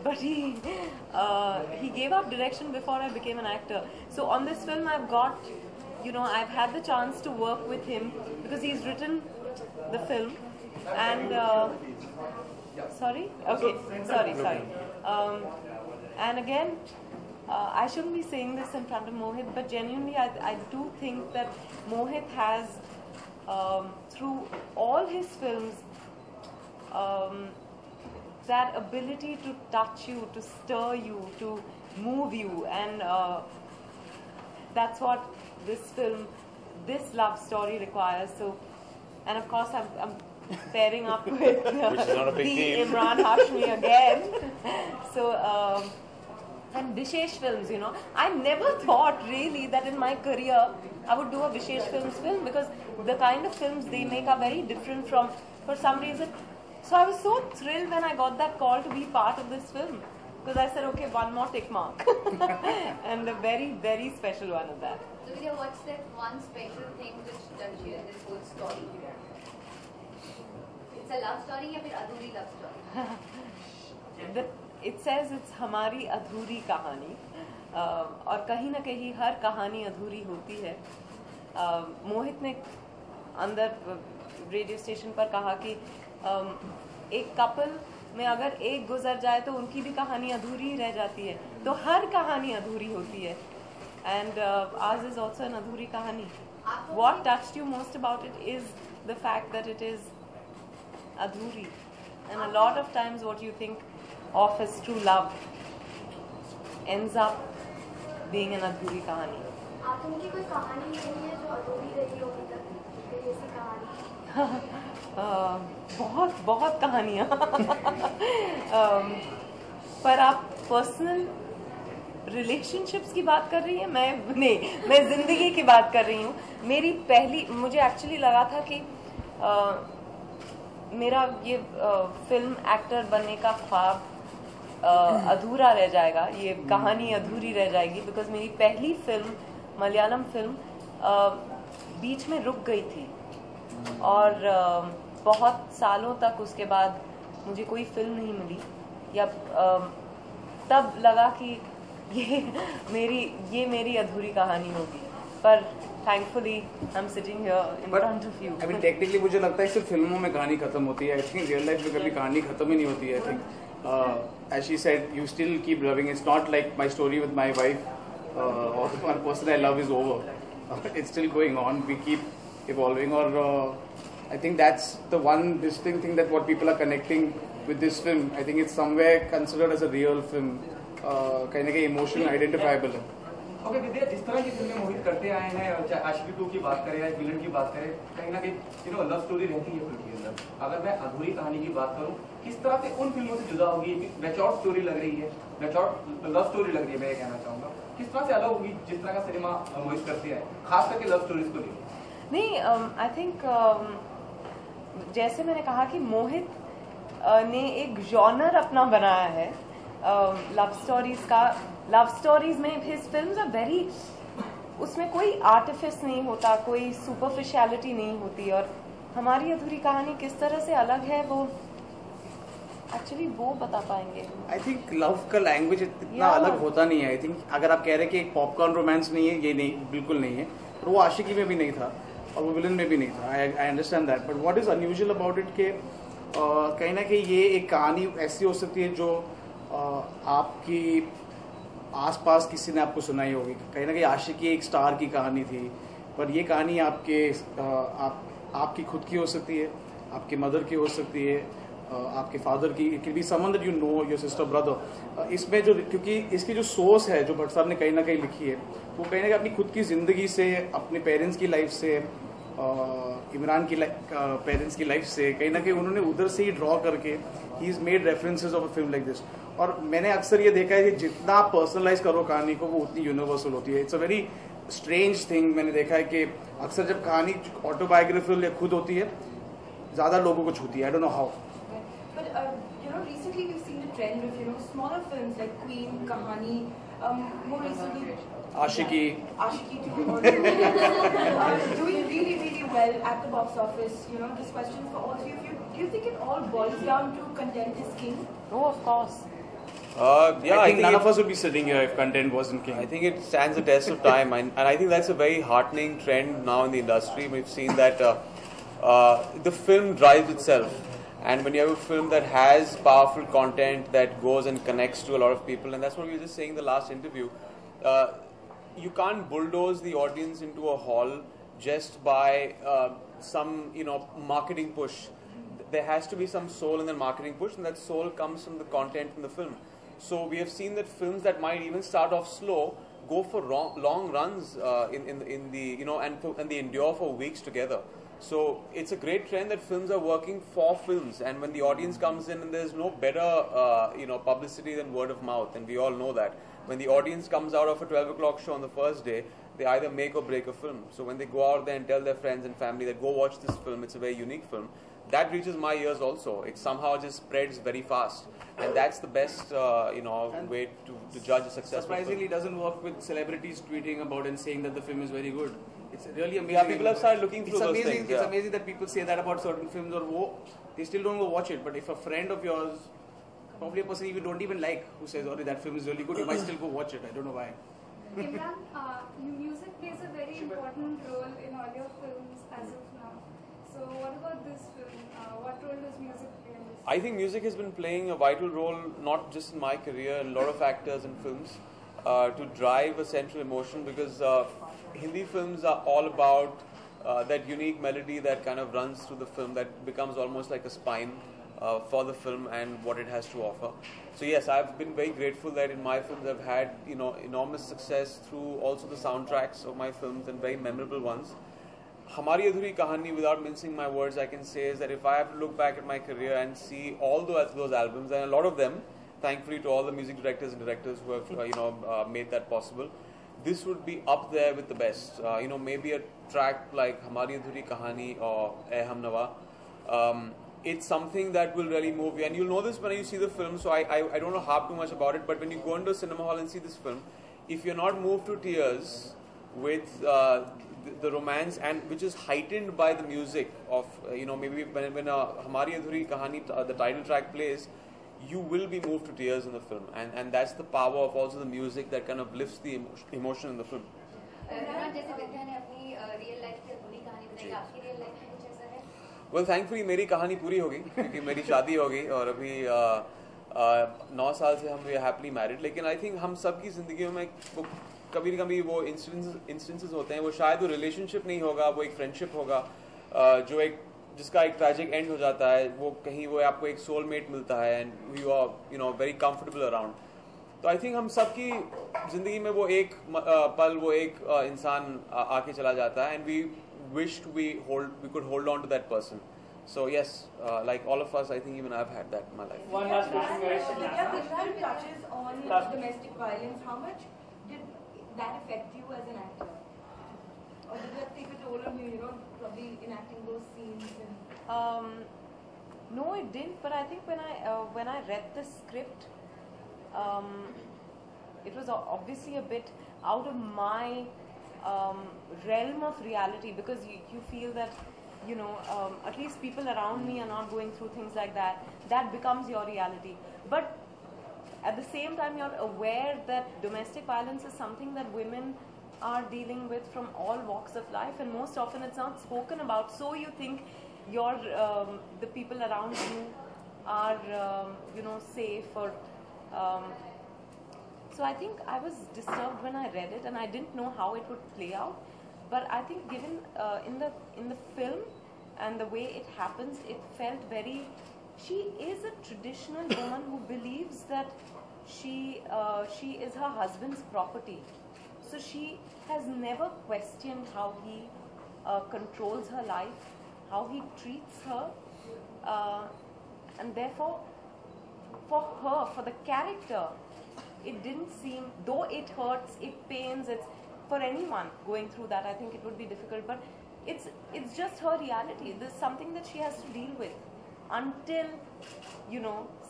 But he gave up direction before I became an actor. So on this film, I've got, I've had the chance to work with him because he's written the film. And sorry, okay, sorry. And again, I shouldn't be saying this in front of Mohit, but genuinely, I do think that Mohit has, through all his films, that ability to touch you, to stir you, to move you, and that's what this film, this love story requires. So, and of course, I'm pairing up with the Imran Hashmi again. So, and Vishesh Films, I never thought really that in my career I would do a Vishesh Films film, because the kind of films they make are very different from, for some reason. So I was so thrilled when I got that call to be part of this film, because I said, okay, one more tick mark. And a very, very special one of that. So Vidya, what's that one special thing which touched you in this whole story? It's a love story or a adhuri love story? It says it's हमारी अधूरी कहानी, और कहीं ना कहीं हर कहानी अधूरी होती है. मोहित ने अंदर रेडियो स्टेशन पर कहा कि एक कपल में अगर एक गुजर जाए तो उनकी भी कहानी अधूरी ही रह जाती है, तो हर कहानी अधूरी होती है. And ours is also an अधूरी कहानी. What touched you most about it is the fact that it is अधूरी, and a lot of times what you think of as true love ends up being an अधूरी कहानी. आप उनकी कोई कहानी नहीं है जो अधूरी रही हो अभी तक, कोई ऐसी कहानी? बहुत कहानियाँ. पर आप पर्सनल रिलेशनशिप्स की बात कर रही हैं? मैं जिंदगी की बात कर रही हूँ. मेरी पहली, मुझे एक्चुअली लगा था कि मेरा ये फिल्म एक्टर बनने का ख्वाब अधूरा रह जाएगा, ये कहानी अधूरी रह जाएगी, बिकॉज मेरी पहली फिल्म, मलयालम फिल्म, बीच में रुक गई थी, और बहुत सालों तक उसके बाद मुझे कोई फिल्म नहीं मिली, या तब लगा कि ये मेरी अधूरी कहानी होगी. पर thankfully I am sitting here in front of you. I mean technically मुझे लगता है सिर्फ फिल्मों में कहानी खत्म होती है. आई थिंक रियल लाइफ में कभी कहानी खत्म ही नहीं होती है. I think as she said, you still keep loving. It's not like my story with my wife और one person I love is over. It's still going on. We keep evolving, or I think that's the one distinct thing that what people are connecting with this film. I think it's somewhere considered as a real film, kind of emotional, identifiable. Okay Vidya, जिस तरह की फिल्में मोहित करते आए हैं, चाहे आशिकी 2 की बात करें या विलन की बात करें, कहीं ना कहीं लव स्टोरी रहती है फिल्म के अंदर. अगर मैं अधूरी कहानी की बात करूं, किस तरह से उन फिल्मों से जुदा होगी? मैच्योर स्टोरी लग रही है, मैच्योर लव स्टोरी लग रही है, मैं ये कहना चाहूंगा. किस तरह से अलग होगी जिस तरह का सिनेमा मोहित करते हैं, खास करके लव स्टोरीज को लेकर? नहीं, आई थिंक जैसे मैंने कहा कि मोहित ने एक जॉनर अपना बनाया है लव स्टोरीज का. लव स्टोरीज में हिज फिल्म्स आर वेरी, उसमें कोई आर्टिफिस नहीं होता, कोई सुपरफिशियलिटी नहीं होती. और हमारी अधूरी कहानी किस तरह से अलग है, वो एक्चुअली वो बता पाएंगे. आई थिंक लव का लैंग्वेज इतना अलग होता नहीं है. आई थिंक अगर आप कह रहे हैं कि एक पॉपकॉर्न रोमांस नहीं है, ये नहीं, बिल्कुल नहीं है. पर वो आशिकी में भी नहीं था और वो विलन में भी नहीं था. I understand that. But what is unusual about it के कहीं ना कहीं ये एक कहानी ऐसी हो सकती है जो आपकी आसपास किसी ने आपको सुनाई होगी. कहीं ना कहीं आशिकी एक स्टार की कहानी थी, पर ये कहानी आपकी खुद की हो सकती है, आपके मदर की हो सकती है, आपके फादर की, it can be someone that you know, your sister, brother. इसमें जो, क्योंकि इसकी जो सोर्स है जो भट्ट साहब ने कहीं ना कहीं लिखी है, वो कहीं ना कहीं अपनी खुद की जिंदगी से, अपने पेरेंट्स की लाइफ से, इमरान की पेरेंट्स की लाइफ से, कहीं ना कहीं उन्होंने उधर से ही ड्रॉ करके he is made references of a film like this. और मैंने अक्सर ये देखा है कि जितना आप पर्सनलाइज करो कहानी को, वो उतनी यूनिवर्सल होती है. It's a very strange thing. मैंने देखा है कि अक्सर जब कहानी ऑटोबायोग्राफिकल या खुद होती है, ज्यादा लोगों को छूती है. I don't know how. But recently we've seen a trend of smaller films like Queen, Kahani, more recently, Ashiki. Ashiki 2 doing really, really well at the box office. You know, this question for all three of you. Do you think it all boils down to content is king? Oh, of course. Yeah, I think none of us would be sitting here if content wasn't king. I think it stands the test of time, and I think that's a very heartening trend now in the industry. We've seen that the film drives itself, and when you have a film that has powerful content that goes and connects to a lot of people, and that's what we were just saying in the last interview, you can't bulldoze the audience into a hall just by some marketing push. There has to be some soul in the marketing push, and that soul comes from the content in the film. So we have seen that films that might even start off slow go for long runs in the and they endure for weeks together. So it's a great trend that films are working for films, and when the audience comes in, and there's no better publicity than word of mouth, and we all know that. When the audience comes out of a 12 o'clock show on the first day, they either make or break a film. So when they go out there and tell their friends and family that go watch this film, it's a very unique film, that reaches my ears also. It somehow just spreads very fast, and that's the best way to judge a successful Surprisingly, film. it doesn't work with celebrities tweeting about and saying that the film is very good. It's really amazing. Yeah, people have started looking through it's those amazing, things. It's Yeah. amazing that people say that about certain films, or they still don't go watch it. But if a friend of yours, probably a person you don't even like, who says, "Oh, that film is really good," you might still go watch it. I don't know why. Imran, music plays a very important role in all your films as of now. So what about this film? What role does music play in this? I think music has been playing a vital role, not just in my career, and a lot of actors in films, to drive a central emotion, because Hindi films are all about that unique melody that kind of runs through the film, that becomes almost like a spine for the film and what it has to offer. So yes, I've been very grateful that in my films I've had enormous success through also the soundtracks of my films, and very memorable ones. Hamari Adhuri Kahani, without mincing my words, I can say is that if I have to look back at my career and see all those albums, and a lot of them, thankfully to all the music directors and directors who have made that possible, this would be up there with the best. Maybe a track like Hamari Adhuri Kahani or Eh Hum Nawa. It's something that will really move you, and you'll know this when you see the film. So I don't know harp too much about it, but when you go into a cinema hall and see this film, if you're not moved to tears with the romance, and which is heightened by the music of maybe when Hamari Adhuri Kahani, the title track plays, you will be moved to tears in the film, and that's the power of also the music that kind of lifts the emotion in the film. Imran, जैसे विद्या ने अपनी real life की अधूरी कहानी बताई, आपकी real life में कुछ ऐसा है? वेल थैंकफुली मेरी कहानी पूरी होगी, क्योंकि मेरी शादी हो गई और अभी 9 साल से हम हैप्पीली मैरिड. लेकिन आई थिंक हम सब की जिंदगियों में कभी न कभी वो इंस्टेंसेस होते हैं, वो शायद वो रिलेशनशिप नहीं होगा, वो एक फ्रेंडशिप होगा, जिसका एक ट्रैजिक एंड हो जाता है, वो कहीं वो आपको एक सोलमेट मिलता है, and you are very comfortable around. तो आई थिंक हम सबकी जिंदगी में वो एक पल, वो एक इंसान आके चला जाता है, and we wished we could hold on to that person. So yes, like all of us, I think even I've had that in my life. One last question, guys. Vidya, this film touches on domestic violence. How much did that affect you as an actor? Or did that take a toll on you, probably enacting those scenes? No, it didn't. But I think when I read the script, it was obviously a bit out of my realm of reality, because you feel that at least people around me are not going through things like that. That becomes your reality. But at the same time, you're aware that domestic violence is something that women are dealing with from all walks of life, and most often it's not spoken about. So you think the people around you are safe, or so I think I was disturbed when I read it, and I didn't know how it would play out. But I think given in the film and the way it happens, it felt very. She is a traditional woman who believes that she is her husband's property. So she has never questioned how he controls her life, how he treats her, and therefore, for her, for the character, it didn't seem, though it hurts, it pains, it's for anyone going through that, I think it would be difficult, but it's just her reality. There's something that she has to deal with until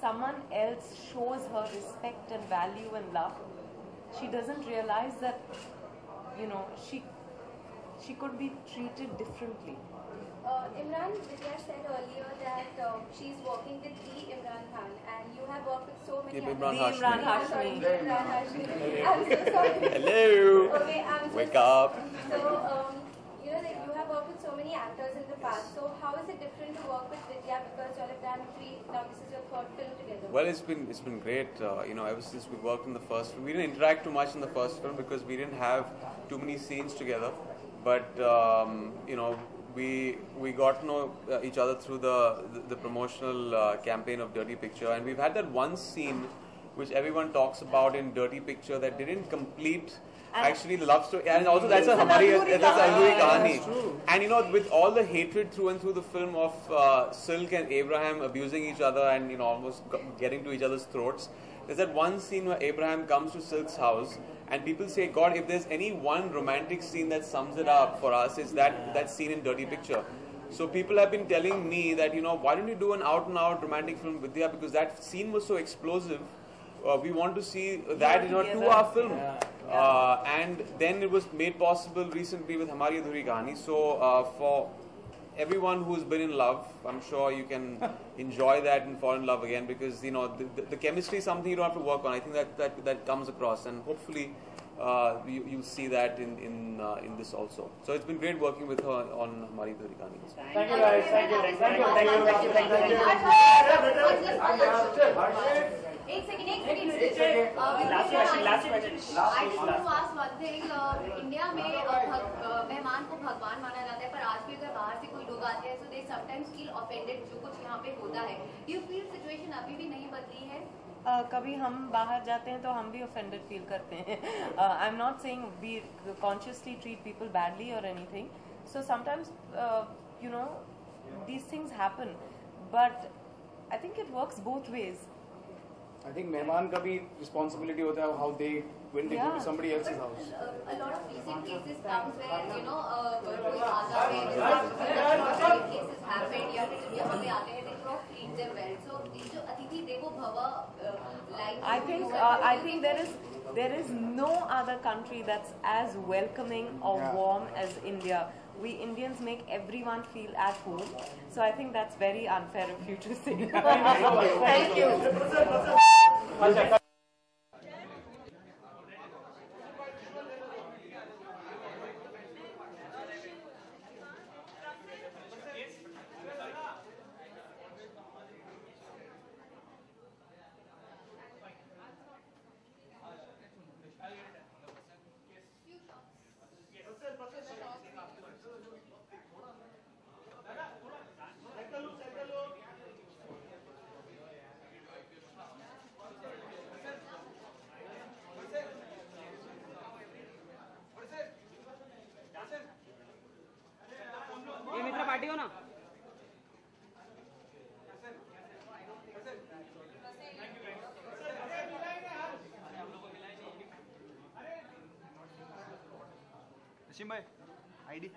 someone else shows her respect and value and love. she doesn't realize that, you know, she could be treated differently. Imran, Vidya said earlier that she's working with the Imran Khan, and you have worked with so many Imran actors. Hashmi. Imran Hashmi. Sorry, Imran Hashmi. I'm so sorry. Hello. Okay, I'm so Wake up. So, you know, like you have worked with so many actors in the past. So, how is it different to work with Vidya, because you all have done 3? Now this is your 3rd film together. Well, it's been great. You know, ever since we worked in the first film, we didn't interact too much in the first film because we didn't have too many scenes together. But you know, we got to know each other through the promotional campaign of Dirty Picture, and we've had that one scene which everyone talks about in Dirty Picture that didn't complete actually the love story, and also that's a Adhuri Kahani. And you know, with all the hatred through and through the film of Silk and Abraham abusing each other and, you know, almost getting to each other's throats, there's that one scene where Abraham comes to Silk's house and people say, God, if there's any one romantic scene that sums it up for us, it's that scene in Dirty Picture. So people have been telling me that, you know, why don't you do an out-and-out romantic film with Vidya, because that scene was so explosive. We want to see that, you know, to our film. And then it was made possible recently with Hamari Adhuri Kahani. So for everyone who's been in love, I'm sure you can enjoy that and fall in love again, because, you know, the chemistry is something you don't have to work on. I think that comes across, and hopefully you'll see that in this also. So it's been great working with her on Hamari Adhuri Kahani. Thank you guys. Thank you. एक second Last question. I just want to ask one thing. India में मेहमान को भगवान माना जाता है, पर आज भी अगर बाहर से कोई लोग आते हैं, so they sometimes feel offended जो कुछ यहाँ पे होता है. Do you feel situation अभी भी नहीं बदली है? कभी हम बाहर जाते हैं तो हम भी offended feel करते हैं. I'm not saying we consciously treat people badly or anything. So sometimes, you know, these things happen, but I think it works both ways. I think मेहमान का भी responsibility होता है how they when they go to somebody else's house. A lot of recent cases comes where, you know, कोई आता है, cases happen, या फिर जब यहाँ पे आते हैं, they don't treat them well. So जो अतिथि देवो भव line. I think there is no other country that's as welcoming or warm as India. We Indians make everyone feel at home. So I think that's very unfair of you to say. Thank you. Party हो ना भाई ID